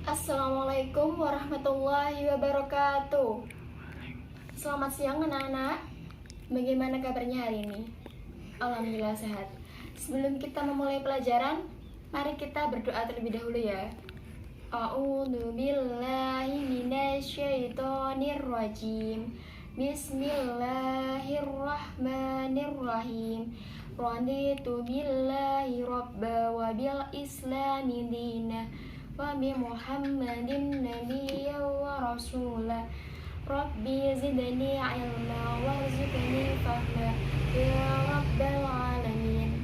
Assalamualaikum warahmatullahi wabarakatuh. Selamat siang anak-anak. Bagaimana kabarnya hari ini? Alhamdulillah sehat. Sebelum kita memulai pelajaran, mari kita berdoa terlebih dahulu ya. A'udzu billahi minasyaitonir rajim. Bismillahirrahmanirrahim. Raditu billahi rabba wa bil islami dina wa bi Muhammadin nabiyyan wa rasula. Rabbi zidni ilma warzuqni fahma ya rabbal alamin.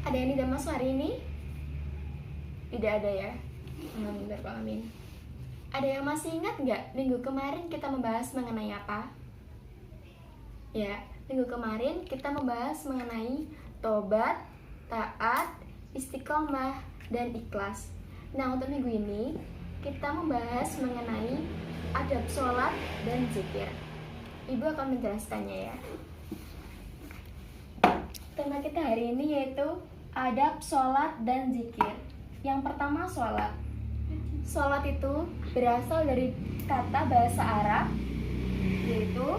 Ada yang tidak masuk hari ini? Tidak ada ya? Alhamdulillah, amin. Ada yang masih ingat nggak minggu kemarin kita membahas mengenai apa? Ya, minggu kemarin kita membahas mengenai tobat, taat, istiqomah, dan ikhlas. Nah, untuk minggu ini kita membahas mengenai adab sholat dan zikir. Ibu akan menjelaskannya ya. Tema kita hari ini yaitu adab sholat dan zikir. Yang pertama, sholat. Sholat itu berasal dari kata bahasa Arab yaitu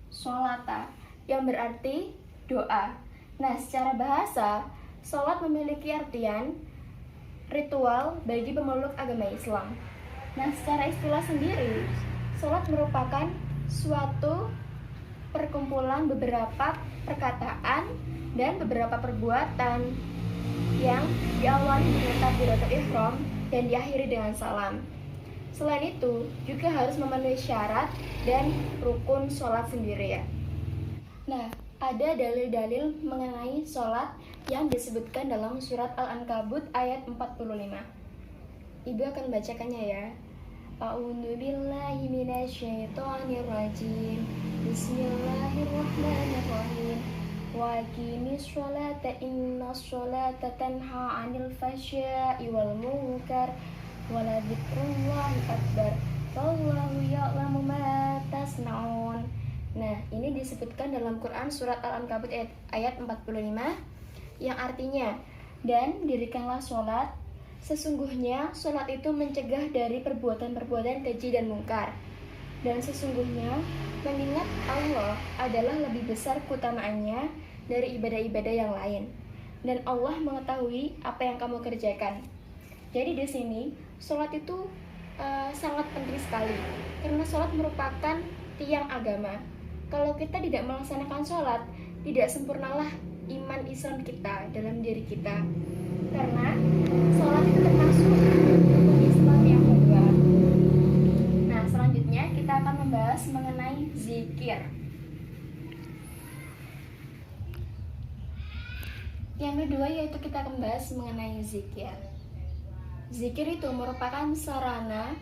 sholata, yang berarti doa. Nah, secara bahasa, sholat memiliki artian ritual bagi pemeluk agama Islam. Nah, secara istilah sendiri, sholat merupakan suatu perkumpulan beberapa perkataan dan beberapa perbuatan yang diawali dengan takbiratul ihram dan diakhiri dengan salam. Selain itu, juga harus memenuhi syarat dan rukun sholat sendiri ya. Nah, ada dalil-dalil mengenai sholat yang disebutkan dalam surat Al-Ankabut ayat 45. Ibu akan membacakannya ya. A'udzu billahi minasyaitonir rajim. Bismillahirrahmanirrahim. Wa aqimis sholata innas sholata tanha 'anil fahsya'i wal munkar wa la dzikrullahi akbar. Wallahu ya'lamu ma tasna'un. Nah, ini disebutkan dalam Quran surat Al-Ankabut ayat 45 yang artinya, dan dirikanlah sholat. Sesungguhnya sholat itu mencegah dari perbuatan-perbuatan keji dan mungkar. Dan sesungguhnya mengingat Allah adalah lebih besar keutamaannya dari ibadah-ibadah yang lain. Dan Allah mengetahui apa yang kamu kerjakan. Jadi di sini sholat itu sangat penting sekali. Karena sholat merupakan tiang agama. Kalau kita tidak melaksanakan sholat, tidak sempurnalah iman Islam kita dalam diri kita. Karena sholat itu termasuk rukun Islam yang kedua. Nah, selanjutnya kita akan membahas mengenai zikir. Yang kedua yaitu kita akan membahas mengenai zikir. Zikir itu merupakan sarana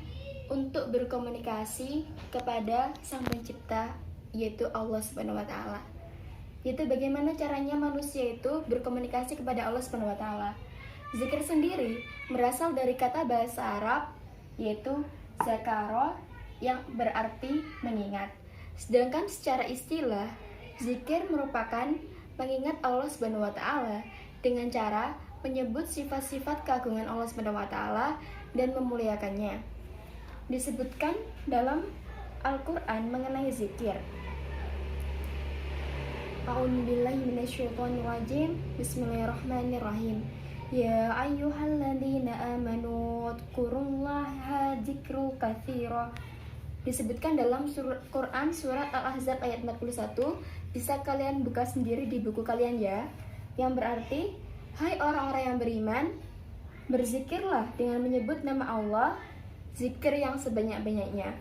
untuk berkomunikasi kepada Sang Pencipta, yaitu Allah Subhanahu wa taala. Yaitu bagaimana caranya manusia itu berkomunikasi kepada Allah Subhanahu wa taala. Zikir sendiri berasal dari kata bahasa Arab yaitu zakaro yang berarti mengingat. Sedangkan secara istilah, zikir merupakan mengingat Allah Subhanahu wa taala dengan cara menyebut sifat-sifat keagungan Allah Subhanahu wa taala dan memuliakannya. Disebutkan dalam Al-Qur'an mengenai zikir. A'udzubillahi minasyaitonir rajim. Bismillahirrahmanirrahim. Ya ayyuhalladzina amanu dzkurullaha dzikru katsira. Disebutkan dalam Quran surat Al-Ahzab ayat 41. Bisa kalian buka sendiri di buku kalian ya. Yang berarti, hai orang-orang yang beriman, berzikirlah dengan menyebut nama Allah, zikir yang sebanyak-banyaknya.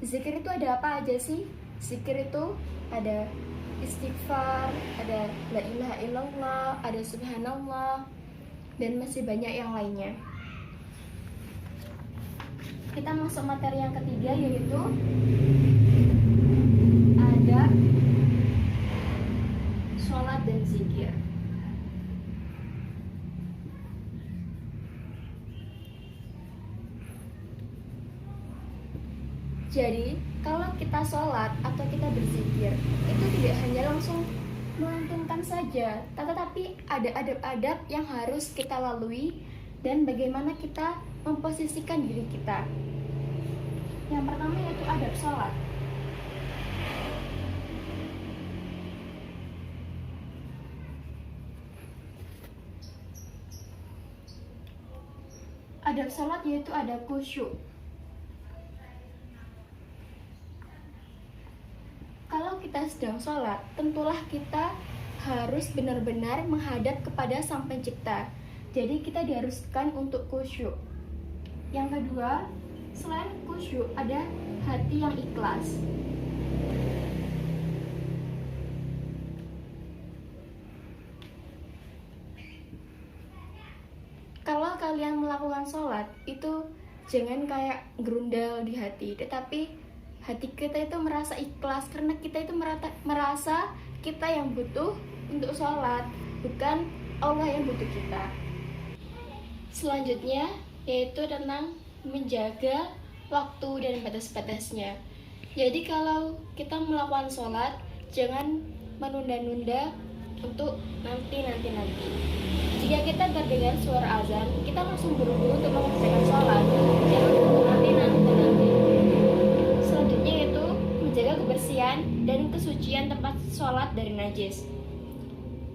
Zikir itu ada apa aja sih? Zikir itu ada istighfar, ada la ilaha illallah, ada subhanallah, dan masih banyak yang lainnya. Kita masuk materi yang ketiga yaitu ada sholat dan zikir. Jadi, kalau kita sholat atau kita berzikir, itu tidak hanya langsung melantunkan saja, tetapi ada adab-adab yang harus kita lalui dan bagaimana kita memposisikan diri kita. Yang pertama yaitu adab sholat. Adab sholat yaitu adab khusyuk. Kalau kita sedang sholat, tentulah kita harus benar-benar menghadap kepada Sang Pencipta. Jadi kita diharuskan untuk khusyuk. Yang kedua, selain khusyuk, ada hati yang ikhlas. Kalau kalian melakukan sholat, itu jangan kayak gerundal di hati, tetapi hati kita itu merasa ikhlas karena kita itu merasa kita yang butuh untuk sholat, bukan Allah yang butuh kita. Selanjutnya yaitu tentang menjaga waktu dan batas-batasnya. Jadi kalau kita melakukan sholat, jangan menunda-nunda untuk nanti. Jika kita terdengar suara azan, kita langsung buru-buru untuk mengerjakan sholat, jangan nanti. Selanjutnya yaitu menjaga kebersihan dan kesucian tempat sholat dari najis.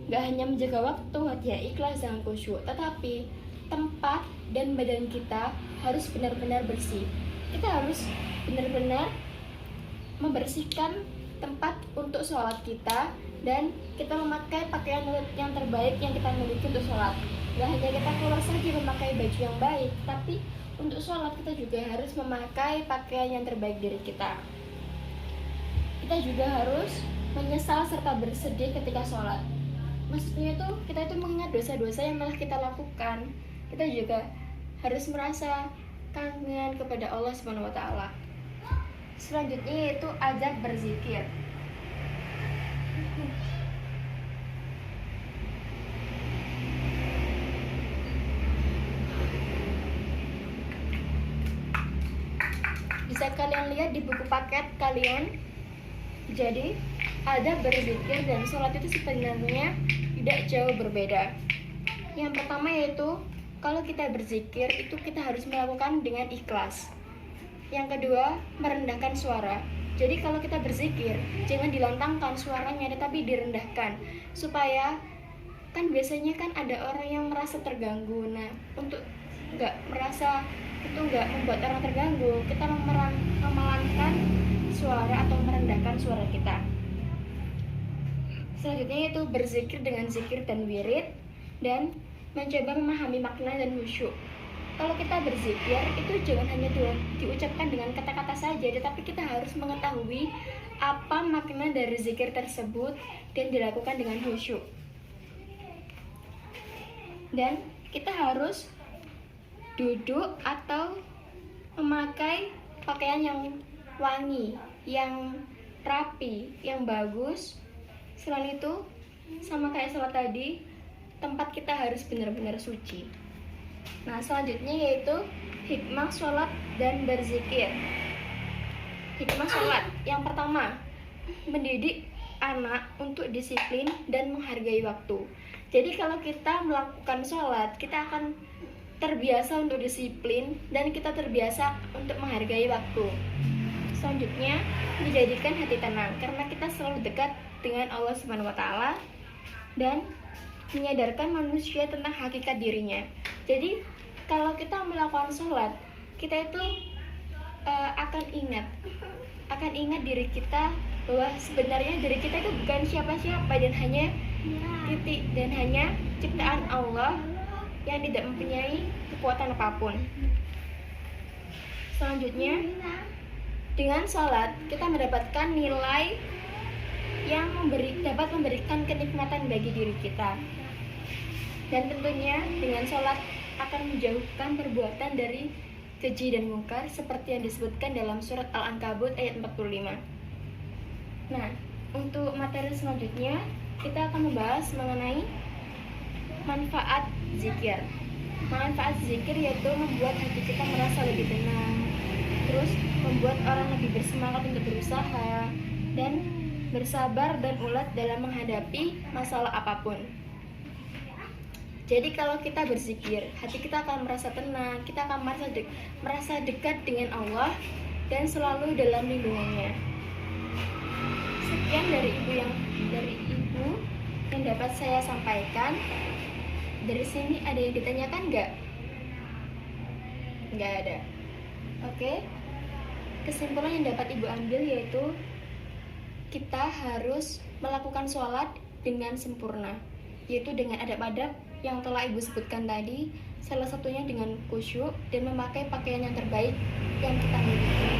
Gak hanya menjaga waktu, hati yang ikhlas dan khusyuk, tetapi tempat dan badan kita harus benar-benar bersih. Kita harus benar-benar membersihkan tempat untuk sholat kita, dan kita memakai pakaian yang terbaik yang kita miliki untuk sholat. Gak hanya kita keluar saja memakai baju yang baik, tapi untuk sholat kita juga harus memakai pakaian yang terbaik dari kita. Kita juga harus menyesal serta bersedih ketika sholat. Maksudnya itu kita itu mengingat dosa-dosa yang telah kita lakukan. Kita juga harus merasa kangen kepada Allah Subhanahu wa Ta'ala. Selanjutnya yaitu adab berzikir. Bisa kalian lihat di buku paket kalian. Jadi adab berzikir dan sholat itu sebenarnya tidak jauh berbeda. Yang pertama yaitu kalau kita berzikir itu kita harus melakukan dengan ikhlas. Yang kedua, merendahkan suara. Jadi kalau kita berzikir, jangan dilantangkan suaranya, tetapi direndahkan. Supaya, kan biasanya kan ada orang yang merasa terganggu. Nah, untuk nggak membuat orang terganggu, kita memelankan suara atau merendahkan suara kita. Selanjutnya yaitu berzikir dengan zikir dan wirid, dan mencoba memahami makna dan khusyuk. Kalau kita berzikir itu jangan hanya diucapkan dengan kata-kata saja, tetapi kita harus mengetahui apa makna dari zikir tersebut dan dilakukan dengan khusyuk. Dan kita harus duduk atau memakai pakaian yang wangi, yang rapi, yang bagus. Selain itu, sama kayak sholat tadi, tempat kita harus benar-benar suci. Nah, selanjutnya yaitu hikmah sholat dan berzikir. Hikmah sholat, yang pertama, mendidik anak untuk disiplin dan menghargai waktu. Jadi kalau kita melakukan sholat, kita akan terbiasa untuk disiplin dan kita terbiasa untuk menghargai waktu. Selanjutnya, menjadikan hati tenang karena kita selalu dekat dengan Allah Subhanahu wa Ta'ala, dan menyadarkan manusia tentang hakikat dirinya. Jadi kalau kita melakukan sholat, kita itu akan ingat diri kita bahwa sebenarnya diri kita itu bukan siapa-siapa dan hanya titik dan hanya ciptaan Allah yang tidak mempunyai kekuatan apapun. Selanjutnya, dengan sholat kita mendapatkan nilai yang dapat memberikan kenikmatan bagi diri kita. Dan tentunya dengan sholat akan menjauhkan perbuatan dari keji dan mungkar seperti yang disebutkan dalam surat Al-Ankabut ayat 45. Nah, untuk materi selanjutnya kita akan membahas mengenai manfaat zikir. Manfaat zikir yaitu membuat hati kita merasa lebih tenang, terus membuat orang lebih bersemangat untuk berusaha dan bersabar dan ulet dalam menghadapi masalah apapun. Jadi kalau kita berzikir, hati kita akan merasa tenang, kita akan merasa dekat dengan Allah dan selalu dalam lindungannya. Sekian dari ibu yang dapat saya sampaikan. Dari sini ada yang ditanyakan nggak? Nggak ada. Oke. Kesimpulan yang dapat ibu ambil yaitu kita harus melakukan sholat dengan sempurna, yaitu dengan adab-adab yang telah ibu sebutkan tadi, salah satunya dengan khusyuk dan memakai pakaian yang terbaik yang kita miliki.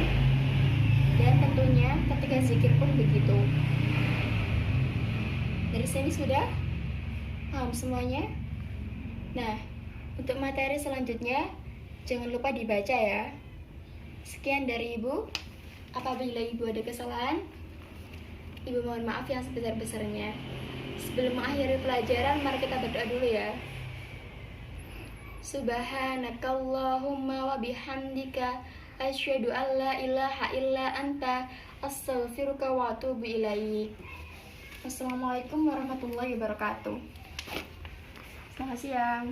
Dan tentunya ketika zikir pun begitu. Dari sini sudah paham semuanya? Nah, untuk materi selanjutnya jangan lupa dibaca ya. Sekian dari ibu. Apabila ibu ada kesalahan, ibu mohon maaf yang sebesar-besarnya. Sebelum mengakhiri pelajaran, mari kita berdoa dulu ya. Subhanakallahumma wa bihamdika asyhadu an la ilaha illa anta astaghfiruka wa atubu ilaik. Wassalamualaikum warahmatullahi wabarakatuh. Selamat siang.